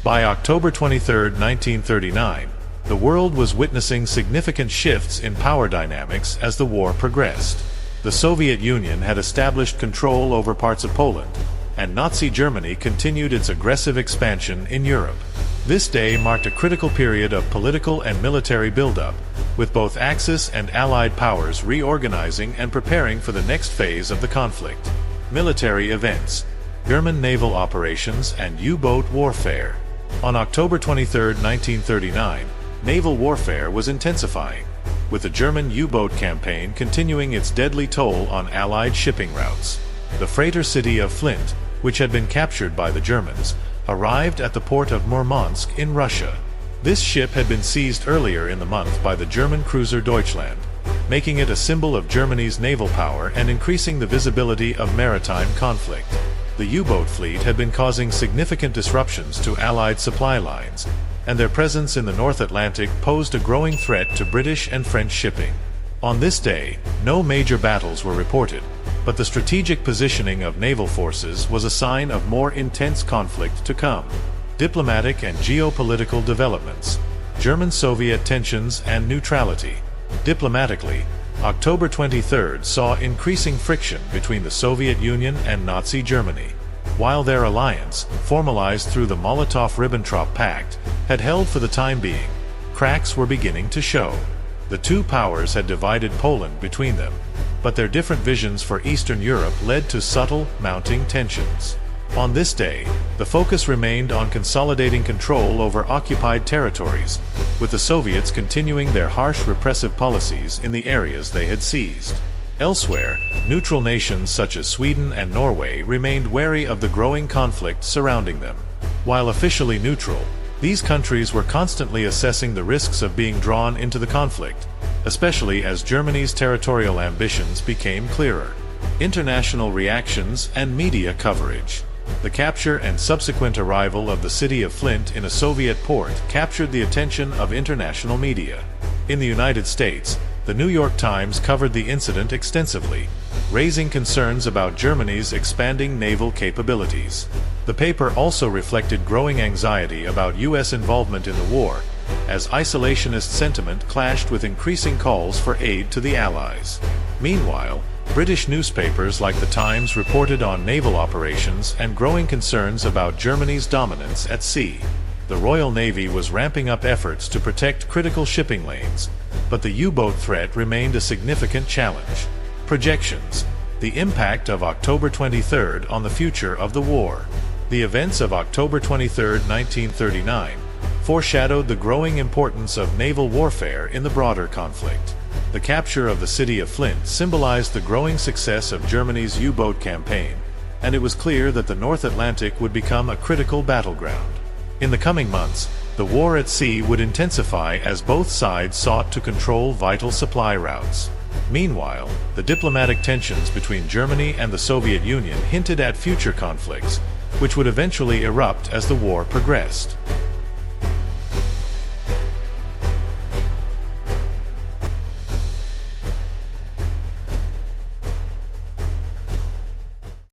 By October 23, 1939, the world was witnessing significant shifts in power dynamics as the war progressed. The Soviet Union had established control over parts of Poland, and Nazi Germany continued its aggressive expansion in Europe. This day marked a critical period of political and military buildup, with both Axis and Allied powers reorganizing and preparing for the next phase of the conflict. Military events, German naval operations, and U-boat warfare. On October 23, 1939, naval warfare was intensifying, with the German U-boat campaign continuing its deadly toll on Allied shipping routes. The freighter City of Flint, which had been captured by the Germans, arrived at the port of Murmansk in Russia. This ship had been seized earlier in the month by the German cruiser Deutschland, making it a symbol of Germany's naval power and increasing the visibility of maritime conflict. The U-boat fleet had been causing significant disruptions to Allied supply lines, and their presence in the North Atlantic posed a growing threat to British and French shipping. On this day, no major battles were reported, but the strategic positioning of naval forces was a sign of more intense conflict to come. Diplomatic and geopolitical developments, German-Soviet tensions and neutrality. Diplomatically, October 23 saw increasing friction between the Soviet Union and Nazi Germany. While their alliance, formalized through the Molotov-Ribbentrop Pact, had held for the time being, cracks were beginning to show. The two powers had divided Poland between them, but their different visions for Eastern Europe led to subtle, mounting tensions. On this day, the focus remained on consolidating control over occupied territories, with the Soviets continuing their harsh repressive policies in the areas they had seized. Elsewhere, neutral nations such as Sweden and Norway remained wary of the growing conflict surrounding them. While officially neutral, these countries were constantly assessing the risks of being drawn into the conflict, especially as Germany's territorial ambitions became clearer. International reactions and media coverage. The capture and subsequent arrival of the City of Flint in a Soviet port captured the attention of international media. In the United States, the New York Times covered the incident extensively, raising concerns about Germany's expanding naval capabilities. The paper also reflected growing anxiety about U.S. involvement in the war, as isolationist sentiment clashed with increasing calls for aid to the Allies. Meanwhile, British newspapers like the Times reported on naval operations and growing concerns about Germany's dominance at sea. The Royal Navy was ramping up efforts to protect critical shipping lanes, but the U-boat threat remained a significant challenge. Projections. The impact of October 23 on the future of the war. The events of October 23, 1939, foreshadowed the growing importance of naval warfare in the broader conflict. The capture of the City of Flint symbolized the growing success of Germany's U-boat campaign, and it was clear that the North Atlantic would become a critical battleground. In the coming months, the war at sea would intensify as both sides sought to control vital supply routes. Meanwhile, the diplomatic tensions between Germany and the Soviet Union hinted at future conflicts, which would eventually erupt as the war progressed.